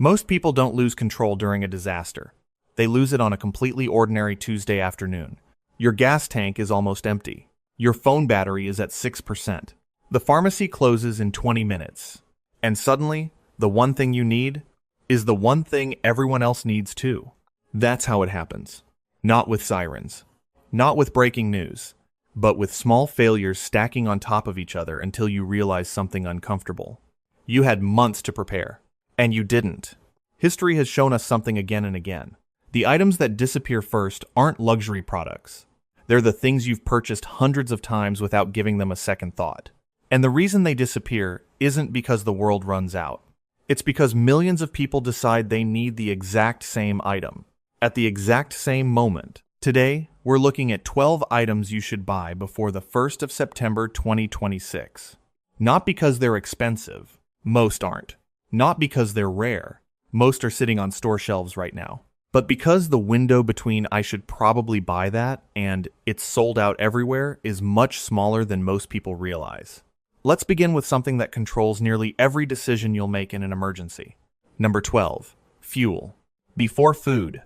Most people don't lose control during a disaster. They lose it on a completely ordinary Tuesday afternoon. Your gas tank is almost empty. Your phone battery is at 6%. The pharmacy closes in 20 minutes. And suddenly, the one thing you need is the one thing everyone else needs too. That's how it happens. Not with sirens. Not with breaking news. But with small failures stacking on top of each other until you realize something uncomfortable. You had months to prepare. And you didn't. History has shown us something again and again. The items that disappear first aren't luxury products. They're the things you've purchased hundreds of times without giving them a second thought. And the reason they disappear isn't because the world runs out. It's because millions of people decide they need the exact same item, at the exact same moment. Today, we're looking at 12 items you should buy before the 1st of September 2026. Not because they're expensive. Most aren't. Not because they're rare. Most are sitting on store shelves right now. But because the window between I should probably buy that and it's sold out everywhere is much smaller than most people realize. Let's begin with something that controls nearly every decision you'll make in an emergency. Number 12. Fuel. Before food.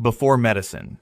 Before medicine.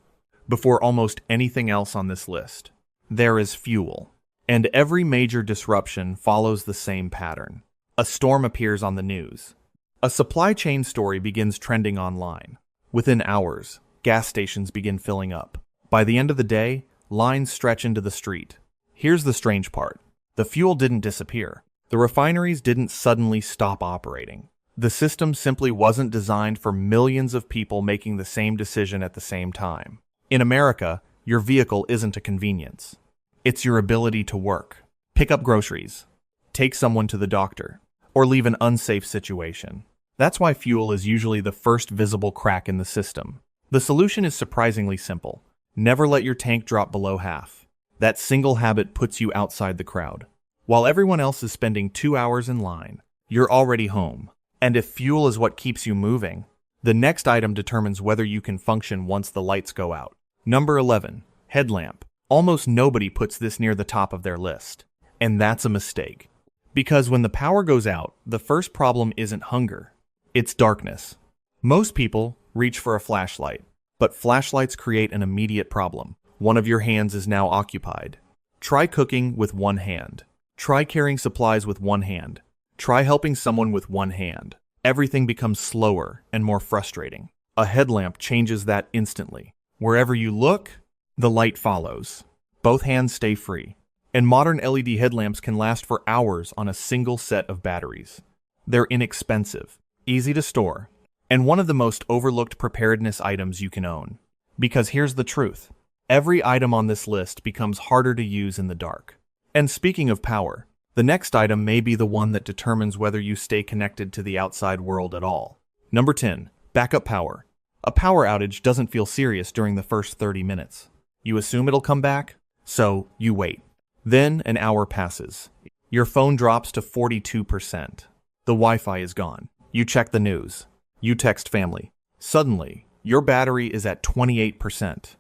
Before almost anything else on this list. There is fuel. And every major disruption follows the same pattern. A storm appears on the news. A supply chain story begins trending online. Within hours, gas stations begin filling up. By the end of the day, lines stretch into the street. Here's the strange part. The fuel didn't disappear. The refineries didn't suddenly stop operating. The system simply wasn't designed for millions of people making the same decision at the same time. In America, your vehicle isn't a convenience. It's your ability to work, pick up groceries, take someone to the doctor, or leave an unsafe situation. That's why fuel is usually the first visible crack in the system. The solution is surprisingly simple. Never let your tank drop below half. That single habit puts you outside the crowd. While everyone else is spending 2 hours in line, you're already home. And if fuel is what keeps you moving, the next item determines whether you can function once the lights go out. Number 11. Headlamp. Almost nobody puts this near the top of their list. And that's a mistake. Because when the power goes out, the first problem isn't hunger. It's darkness. Most people reach for a flashlight, but flashlights create an immediate problem. One of your hands is now occupied. Try cooking with one hand. Try carrying supplies with one hand. Try helping someone with one hand. Everything becomes slower and more frustrating. A headlamp changes that instantly. Wherever you look, the light follows. Both hands stay free. And modern LED headlamps can last for hours on a single set of batteries. They're inexpensive, easy to store, and one of the most overlooked preparedness items you can own. Because here's the truth. Every item on this list becomes harder to use in the dark. And speaking of power, the next item may be the one that determines whether you stay connected to the outside world at all. Number 10. Backup power. A power outage doesn't feel serious during the first 30 minutes. You assume it'll come back, so you wait. Then an hour passes. Your phone drops to 42%. The Wi-Fi is gone. You check the news. You text family. Suddenly, your battery is at 28%.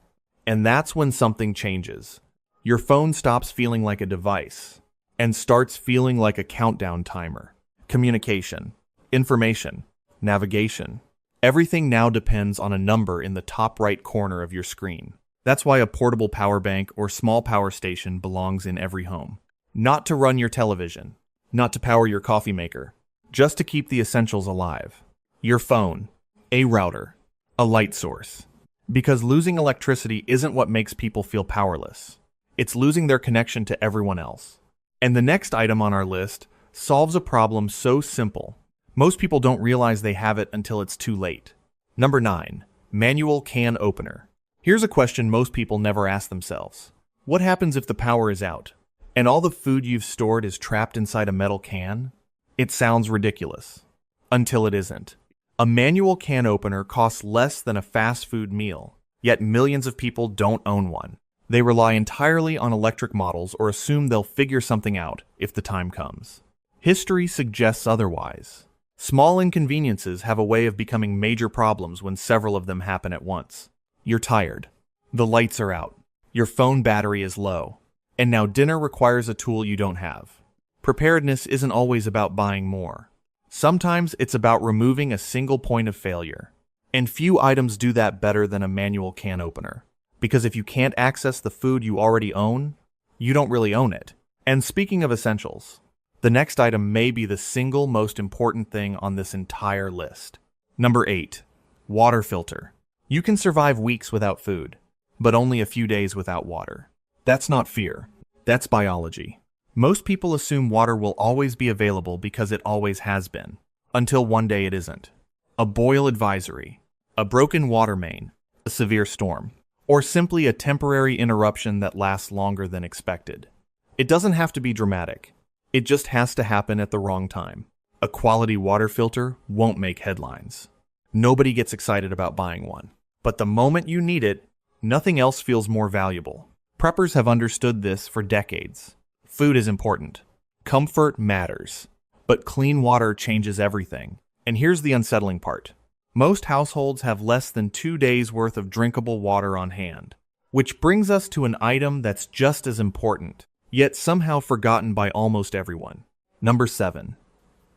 And that's when something changes. Your phone stops feeling like a device and starts feeling like a countdown timer. Communication, information, navigation. Everything now depends on a number in the top right corner of your screen. That's why a portable power bank or small power station belongs in every home. Not to run your television, not to power your coffee maker, just to keep the essentials alive. Your phone, a router, a light source. Because losing electricity isn't what makes people feel powerless. It's losing their connection to everyone else. And the next item on our list solves a problem so simple, most people don't realize they have it until it's too late. Number 9. Manual can opener. Here's a question most people never ask themselves. What happens if the power is out, and all the food you've stored is trapped inside a metal can? It sounds ridiculous. Until it isn't. A manual can opener costs less than a fast food meal, yet millions of people don't own one. They rely entirely on electric models or assume they'll figure something out if the time comes. History suggests otherwise. Small inconveniences have a way of becoming major problems when several of them happen at once. You're tired. The lights are out. Your phone battery is low. And now dinner requires a tool you don't have. Preparedness isn't always about buying more. Sometimes it's about removing a single point of failure. And few items do that better than a manual can opener. Because if you can't access the food you already own, you don't really own it. And speaking of essentials, the next item may be the single most important thing on this entire list. Number 8. Water filter. You can survive weeks without food, but only a few days without water. That's not fear. That's biology. Most people assume water will always be available because it always has been, until one day it isn't. A boil advisory, a broken water main, a severe storm, or simply a temporary interruption that lasts longer than expected. It doesn't have to be dramatic. It just has to happen at the wrong time. A quality water filter won't make headlines. Nobody gets excited about buying one. But the moment you need it, nothing else feels more valuable. Preppers have understood this for decades. Food is important. Comfort matters. But clean water changes everything. And here's the unsettling part. Most households have less than 2 days' worth of drinkable water on hand. Which brings us to an item that's just as important, yet somehow forgotten by almost everyone. Number 7.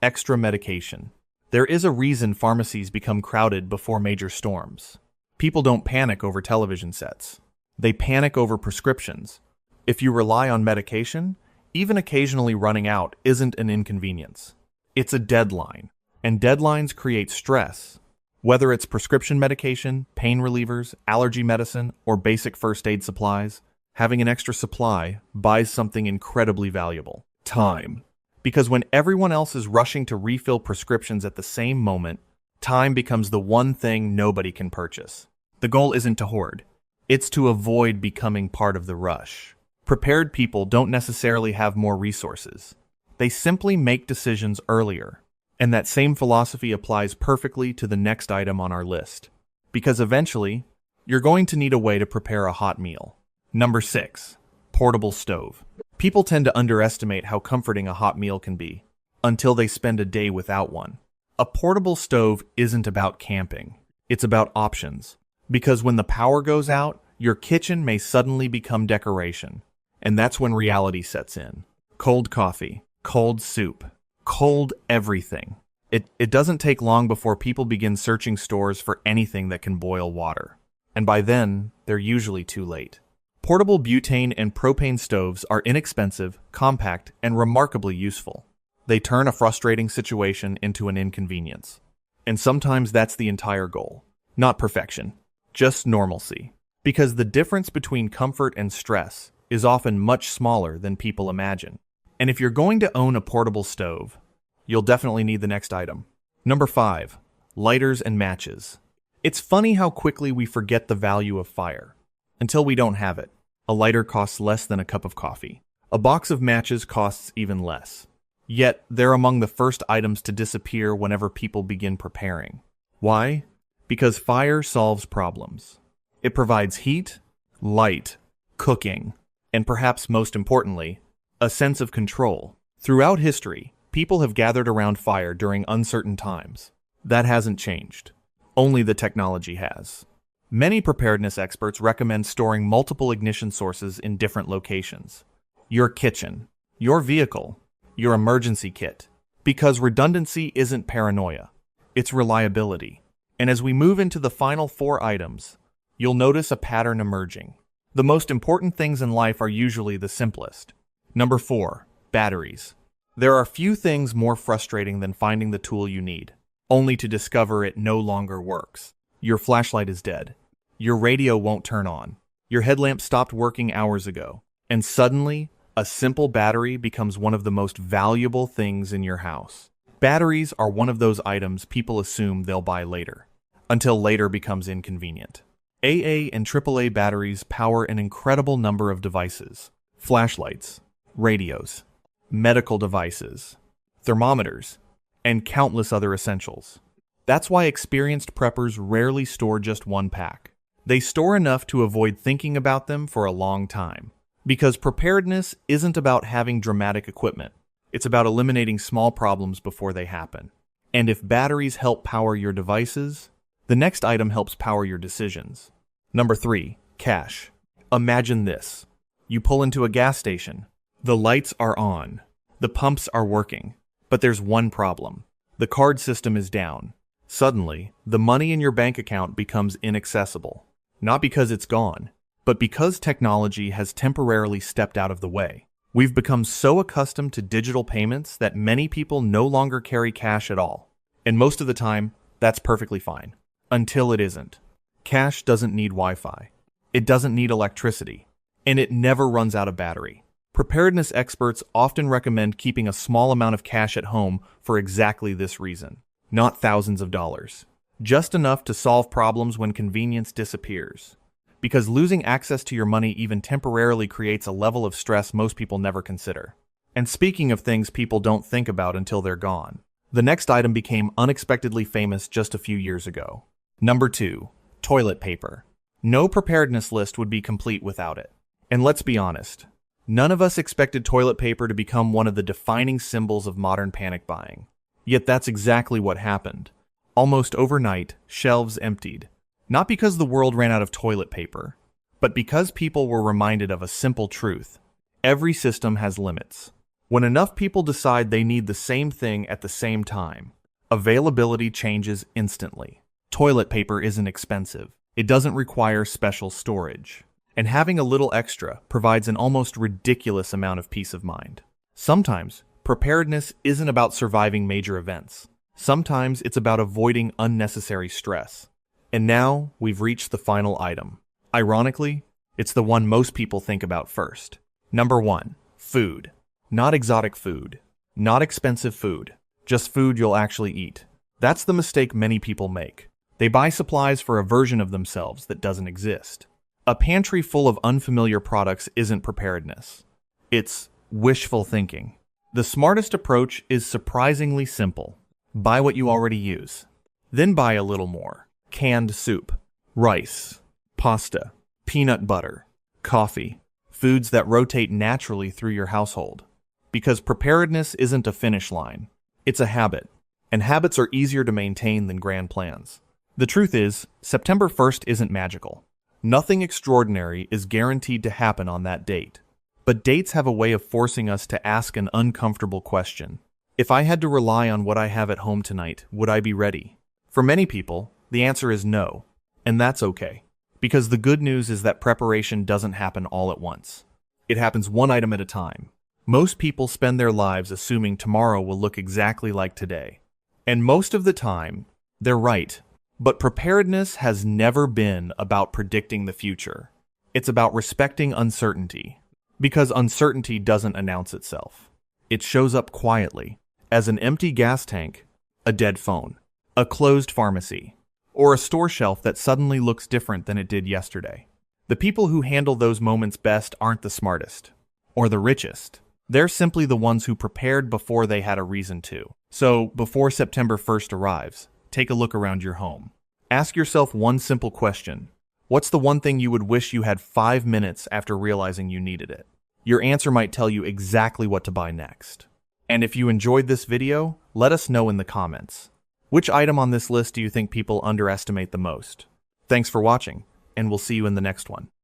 Extra medication. There is a reason pharmacies become crowded before major storms. People don't panic over television sets. They panic over prescriptions. If you rely on medication, even occasionally running out isn't an inconvenience. It's a deadline, and deadlines create stress. Whether it's prescription medication, pain relievers, allergy medicine, or basic first aid supplies, having an extra supply buys something incredibly valuable: time. Because when everyone else is rushing to refill prescriptions at the same moment, time becomes the one thing nobody can purchase. The goal isn't to hoard. It's to avoid becoming part of the rush. Prepared people don't necessarily have more resources. They simply make decisions earlier. And that same philosophy applies perfectly to the next item on our list. Because eventually, you're going to need a way to prepare a hot meal. Number 6. Portable stove. People tend to underestimate how comforting a hot meal can be, until they spend a day without one. A portable stove isn't about camping. It's about options. Because when the power goes out, your kitchen may suddenly become decoration. And that's when reality sets in. Cold coffee, cold soup, cold everything. It doesn't take long before people begin searching stores for anything that can boil water. And by then, they're usually too late. Portable butane and propane stoves are inexpensive, compact, and remarkably useful. They turn a frustrating situation into an inconvenience. And sometimes that's the entire goal. Not perfection, just normalcy. Because the difference between comfort and stress is often much smaller than people imagine. And if you're going to own a portable stove, you'll definitely need the next item. Number 5. Lighters and matches. It's funny how quickly we forget the value of fire until we don't have it. A lighter costs less than a cup of coffee. A box of matches costs even less. Yet, they're among the first items to disappear whenever people begin preparing. Why? Because fire solves problems. It provides heat, light, cooking, and perhaps most importantly, a sense of control. Throughout history, people have gathered around fire during uncertain times. That hasn't changed. Only the technology has. Many preparedness experts recommend storing multiple ignition sources in different locations. Your kitchen, your vehicle, your emergency kit. Because redundancy isn't paranoia, it's reliability. And as we move into the final 4 items, you'll notice a pattern emerging. The most important things in life are usually the simplest. Number 4. Batteries. There are few things more frustrating than finding the tool you need, only to discover it no longer works. Your flashlight is dead. Your radio won't turn on. Your headlamp stopped working hours ago. And suddenly, a simple battery becomes one of the most valuable things in your house. Batteries are one of those items people assume they'll buy later, until later becomes inconvenient. AA and AAA batteries power an incredible number of devices: flashlights, radios, medical devices, thermometers, and countless other essentials. That's why experienced preppers rarely store just one pack. They store enough to avoid thinking about them for a long time. Because preparedness isn't about having dramatic equipment. It's about eliminating small problems before they happen. And if batteries help power your devices, the next item helps power your decisions. Number 3. Cash. Imagine this. You pull into a gas station. The lights are on. The pumps are working. But there's one problem. The card system is down. Suddenly, the money in your bank account becomes inaccessible. Not because it's gone, but because technology has temporarily stepped out of the way. We've become so accustomed to digital payments that many people no longer carry cash at all. And most of the time, that's perfectly fine. Until it isn't. Cash doesn't need Wi-Fi. It doesn't need electricity. And it never runs out of battery. Preparedness experts often recommend keeping a small amount of cash at home for exactly this reason. Not thousands of dollars. Just enough to solve problems when convenience disappears. Because losing access to your money even temporarily creates a level of stress most people never consider. And speaking of things people don't think about until they're gone, the next item became unexpectedly famous just a few years ago. Number 2. Toilet paper. No preparedness list would be complete without it. And let's be honest, none of us expected toilet paper to become one of the defining symbols of modern panic buying. Yet that's exactly what happened. Almost overnight, shelves emptied. Not because the world ran out of toilet paper, but because people were reminded of a simple truth. Every system has limits. When enough people decide they need the same thing at the same time, availability changes instantly. Toilet paper isn't expensive. It doesn't require special storage. And having a little extra provides an almost ridiculous amount of peace of mind. Sometimes, preparedness isn't about surviving major events. Sometimes it's about avoiding unnecessary stress. And now, we've reached the final item. Ironically, it's the one most people think about first. Number 1. Food. Not exotic food. Not expensive food. Just food you'll actually eat. That's the mistake many people make. They buy supplies for a version of themselves that doesn't exist. A pantry full of unfamiliar products isn't preparedness. It's wishful thinking. The smartest approach is surprisingly simple. Buy what you already use. Then buy a little more. Canned soup, rice, pasta, peanut butter, coffee, foods that rotate naturally through your household. Because preparedness isn't a finish line, it's a habit, and habits are easier to maintain than grand plans. The truth is, September 1st isn't magical. Nothing extraordinary is guaranteed to happen on that date. But dates have a way of forcing us to ask an uncomfortable question. If I had to rely on what I have at home tonight, would I be ready? For many people, the answer is no, and that's okay. Because the good news is that preparation doesn't happen all at once. It happens one item at a time. Most people spend their lives assuming tomorrow will look exactly like today. And most of the time, they're right. But preparedness has never been about predicting the future. It's about respecting uncertainty. Because uncertainty doesn't announce itself. It shows up quietly, as an empty gas tank, a dead phone, a closed pharmacy, or a store shelf that suddenly looks different than it did yesterday. The people who handle those moments best aren't the smartest, or the richest. They're simply the ones who prepared before they had a reason to. So, before September 1st arrives, take a look around your home. Ask yourself one simple question. What's the one thing you would wish you had 5 minutes after realizing you needed it? Your answer might tell you exactly what to buy next. And if you enjoyed this video, let us know in the comments. Which item on this list do you think people underestimate the most? Thanks for watching, and we'll see you in the next one.